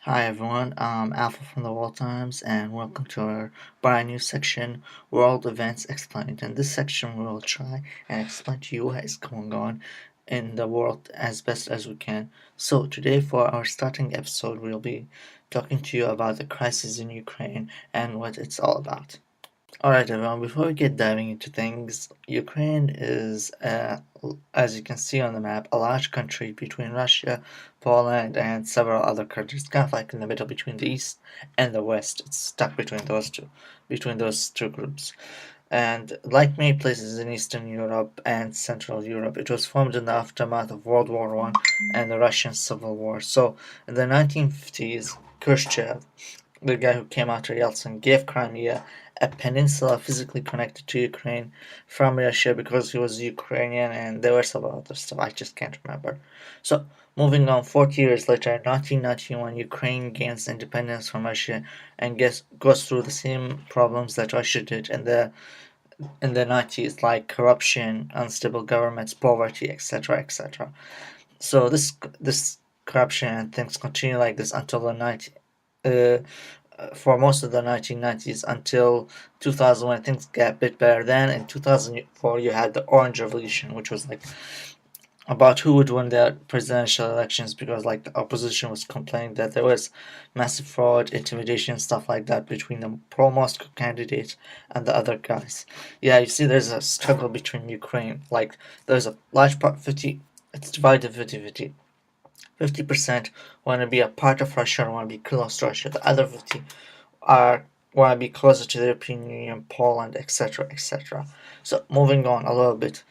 Hi everyone, I'm Alpha from the World Times, and welcome to our brand new section, World Events Explained. In this section, we will try and explain to you what is going on in the world as best as we can. So, today, for our starting episode, we'll be talking to you about the crisis in Ukraine and what it's all about. Alright, everyone, before we get diving into things, Ukraine is, as you can see on the map, a large country between Russia, Poland, and several other countries, kind of like in the middle between the East and the West. It's stuck between those two groups. And like many places in Eastern Europe and Central Europe, it was formed in the aftermath of World War One and the Russian Civil War. So, in the 1950s, Khrushchev, the guy who came after Yeltsin, gave Crimea, a peninsula physically connected to Ukraine from Russia because he was Ukrainian, and there were some other stuff I just can't remember. So, moving on, 40 years later, in 1991, Ukraine gains independence from Russia and goes through the same problems that Russia did in the 90s, like corruption, unstable governments, poverty, etc., etc. So this corruption and things continue like this until the 90, uh, for most of the 1990s until 2000 when things got a bit better. Then in 2004 you had the Orange Revolution, which was like about who would win the presidential elections because like the opposition was complaining that there was massive fraud, intimidation, stuff like that between the pro-Moscow candidate and the other guys. Yeah, you see there's a struggle between Ukraine. Like there's a large part, 50, it's divided 50-50. 50% want to be a part of Russia or want to be close to Russia. The other 50 are want to be closer to the European Union, Poland, etc., etc. So moving on a little bit.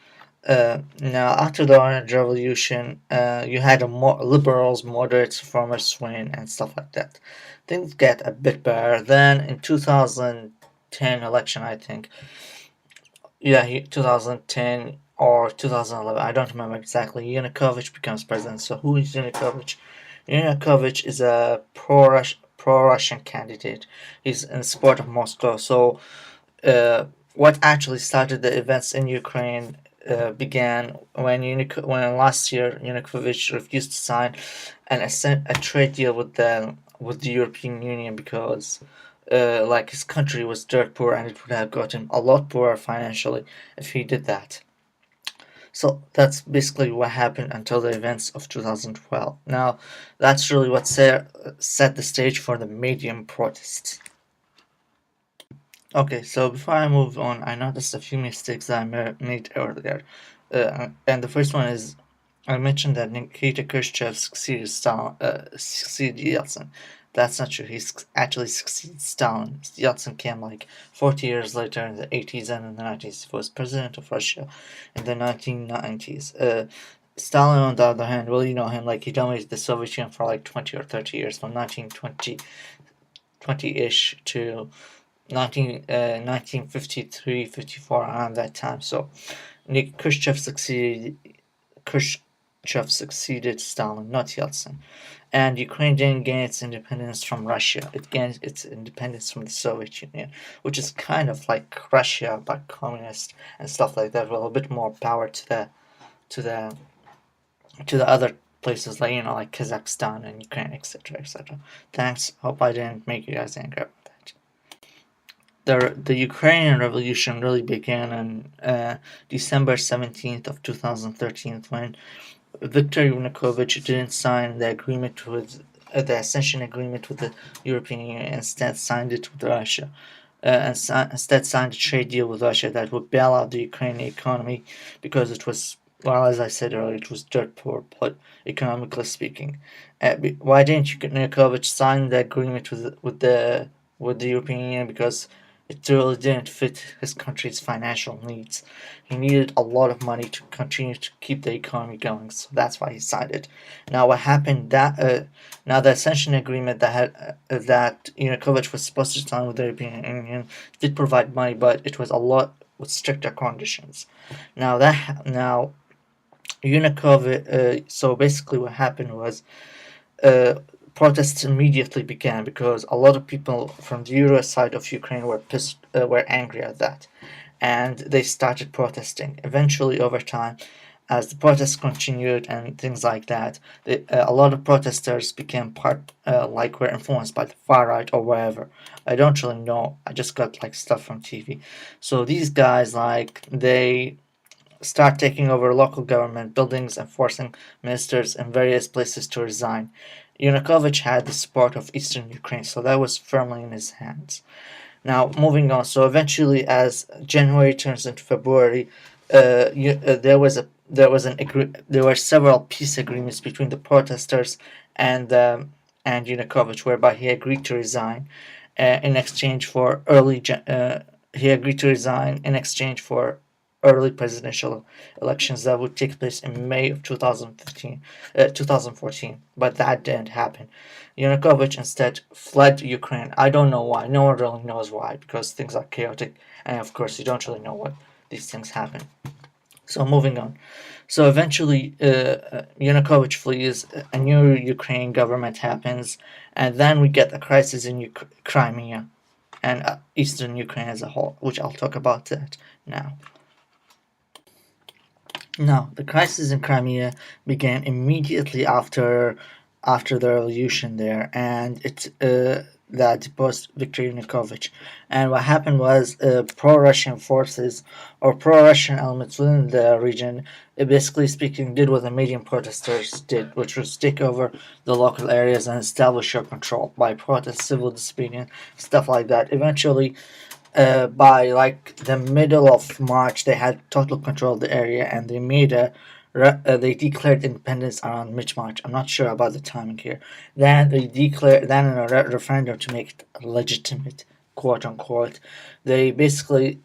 Now, after the Orange Revolution, you had a more liberals, moderates, farmers win, and stuff like that. Things get a bit better. Then in 2010 election, I think, yeah, 2010 or 2011, I don't remember exactly. Yanukovych becomes president. So who is Yanukovych? Yanukovych is a pro-Russian candidate. He's in support of Moscow. So what actually started the events in Ukraine began when last year Yanukovych refused to sign a trade deal with the European Union because like his country was dirt poor and it would have got him a lot poorer financially if he did that. So that's basically what happened until the events of 2012. Now, that's really what set the stage for the medium protests. Okay, so before I move on, I noticed a few mistakes that I made earlier. And the first one is I mentioned that Nikita Khrushchev succeeded Yeltsin. That's not true. Actually succeeded Stalin. Yeltsin came like 40 years later in the 80s and in the 90s. He was president of Russia in the 1990s. Stalin, on the other hand, well, you know him, like he dominated the Soviet Union for like 20 or 30 years, from 1920, 20-ish to 1953, 54, around that time. So Khrushchev succeeded Stalin, not Yeltsin. And Ukraine didn't gain its independence from Russia. It gained its independence from the Soviet Union, which is kind of like Russia but communist and stuff like that, with a bit more power to the to the other places like like Kazakhstan and Ukraine, etc., etc. Thanks. Hope I didn't make you guys angry about that. The Ukrainian Revolution really began on December 17th of 2013 when Viktor Yanukovych didn't sign the accession agreement with the European Union. Instead, signed it with Russia. Instead, signed a trade deal with Russia that would bail out the Ukrainian economy because it was, well, as I said earlier, it was dirt poor, economically speaking. Why didn't Yanukovych sign the agreement with the European Union? Because it really didn't fit his country's financial needs. He needed a lot of money to continue to keep the economy going, so that's why he signed it. Now, what happened now the accession agreement that Yanukovych was supposed to sign with the European Union did provide money, but it was a lot with stricter conditions. Now Yanukovych. So basically, what happened was uh, protests immediately began because a lot of people from the Euro side of Ukraine were angry at that, and they started protesting. Eventually, over time, as the protests continued and things like that, a lot of protesters became were influenced by the far right or wherever. I don't really know. I just got like stuff from TV. So these guys, like, they start taking over local government buildings and forcing ministers in various places to resign. Yanukovych had the support of eastern Ukraine, so that was firmly in his hands. Now, moving on. So eventually, as January turns into February, there were several peace agreements between the protesters and Yanukovych, whereby he agreed to resign in exchange for early presidential elections that would take place in May of 2014, but that didn't happen. Yanukovych instead fled Ukraine. I don't know why. No one really knows why, because things are chaotic, and of course, you don't really know what these things happen. So moving on. So eventually, Yanukovych flees. A new Ukrainian government happens, and then we get a crisis in Crimea and eastern Ukraine as a whole, which I'll talk about that now. Now, the crisis in Crimea began immediately after the revolution there, and that deposed Viktor Yanukovych. And what happened was pro-Russian forces or pro-Russian elements within the region, basically speaking, did what the Maidan protesters did, which was take over the local areas and establish your control by protest, civil disobedience, stuff like that. Eventually, by like the middle of March, they had total control of the area, and they declared independence around mid-March. I'm not sure about the timing here. Then in a referendum to make it legitimate, quote unquote, they basically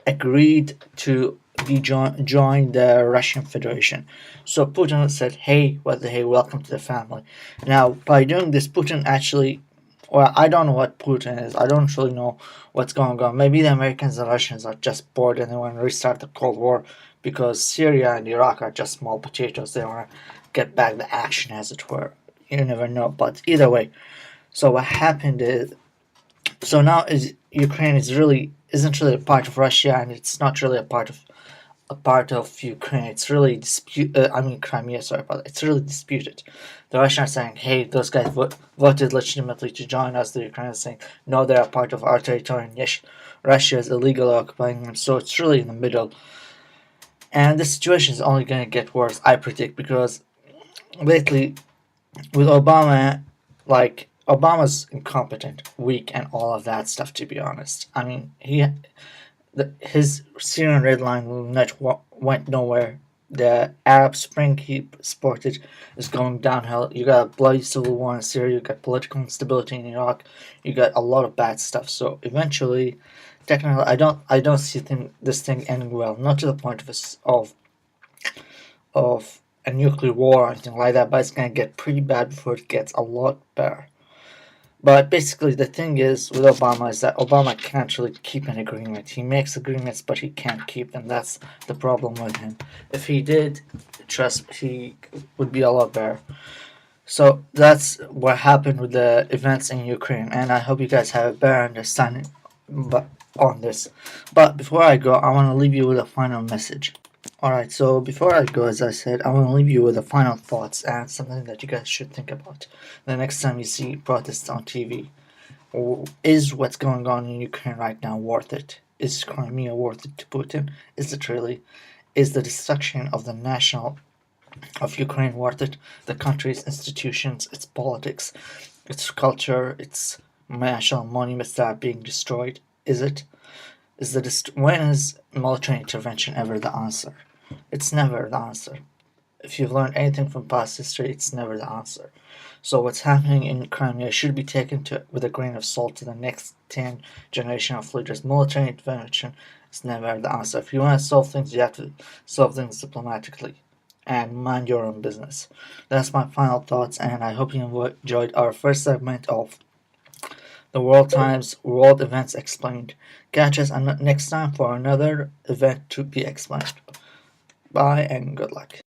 agreed to join the Russian Federation. So Putin said, "Hey, what the hey, welcome to the family." Now, by doing this, Putin actually, well, I don't know what Putin is. I don't really know what's going on. Maybe the Americans and Russians are just bored and they want to restart the Cold War, because Syria and Iraq are just small potatoes. They want to get back the action, as it were. You never know. But either way, so what happened is, so now is Ukraine isn't really a part of Russia, and it's not really a part of Ukraine. It's really Crimea. Sorry about that. It's really disputed. The Russians are saying, "Hey, those guys voted legitimately to join us." The Ukrainians are saying, "No, they're a part of our territory, and yes, Russia is illegally occupying them." So it's really in the middle, and the situation is only going to get worse, I predict, because lately with Obama, like, Obama's incompetent, weak, and all of that stuff. To be honest, I mean, his Syrian red line went nowhere. The Arab Spring he supported is going downhill. You got a bloody civil war in Syria. You got political instability in Iraq. You got a lot of bad stuff. So eventually, technically, I don't see this thing ending well. Not to the point of a nuclear war or anything like that, but it's gonna get pretty bad before it gets a lot better. But basically, the thing is with Obama is that Obama can't really keep an agreement. He makes agreements, but he can't keep them. That's the problem with him. If he did, trust me, he would be a lot better. So that's what happened with the events in Ukraine, and I hope you guys have a better understanding on this. But before I go, I want to leave you with a final message. Alright, so before I go, as I said, I want to leave you with the final thoughts and something that you guys should think about the next time you see protests on TV. Is what's going on in Ukraine right now worth it? Is Crimea worth it to Putin? Is it really? Is the destruction of the national of Ukraine worth it? The country's institutions, its politics, its culture, its national monuments that are being destroyed. Is it? When is military intervention ever the answer? It's never the answer. If you've learned anything from past history, it's never the answer. So what's happening in Crimea should be taken with a grain of salt to the next 10 generation of leaders. Military intervention is never the answer. If you want to solve things, you have to solve things diplomatically and mind your own business. That's my final thoughts, and I hope you enjoyed our first segment of the World Times World Events Explained. Catch us next time for another event to be explained. Bye and good luck.